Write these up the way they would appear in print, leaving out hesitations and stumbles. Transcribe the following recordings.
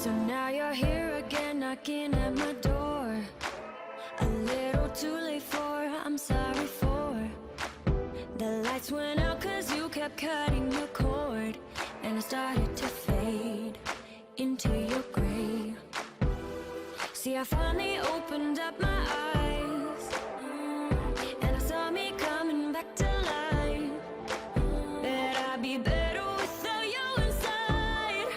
So now you're here again, knocking at my door. A little too late for, I'm sorry for. The lights went out cause you kept cutting your cord, and I started to fade into your gray. See, I finally opened up my eyes, and I saw me coming back to life. Bet I'd be better without you inside.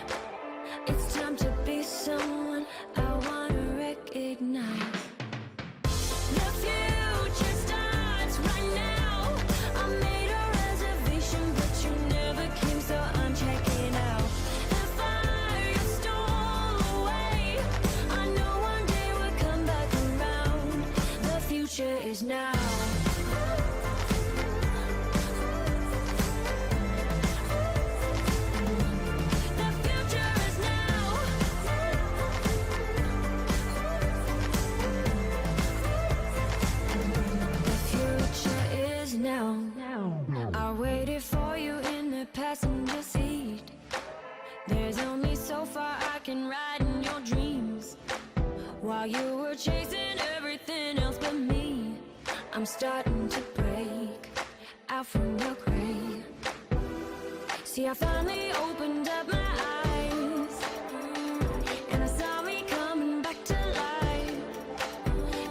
It's time to be someone I wanna recognize. The future starts right now. I made a reservation, but you never came, so I'm checking out. The fire you stole away, I know one day we'll come back around. The future is now. The future is now. The future is now. I waited for you in the passenger seat. There's only so far I can ride in your dreams, while you were chasing everything else but me. I'm starting to break out from your gray. See, I finally opened up my eyes, and I saw me coming back to life.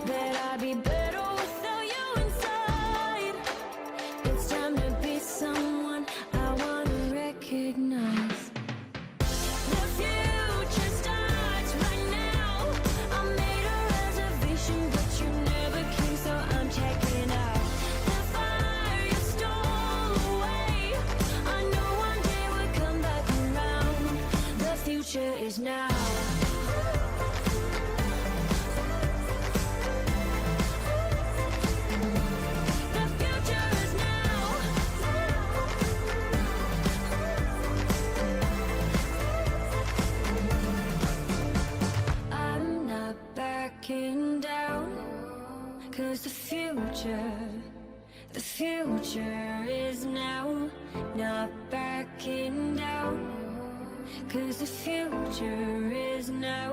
That I'd be better without you inside. It's time to be someone I wanna recognize. The future starts right now. I made a reservation, but you never came, so I'm checking out. The fire you stole away, I know one day we'll come back around. The future is now. The future is now. I'm not backing down, cause the future is now. Not backing down, cause the future is now.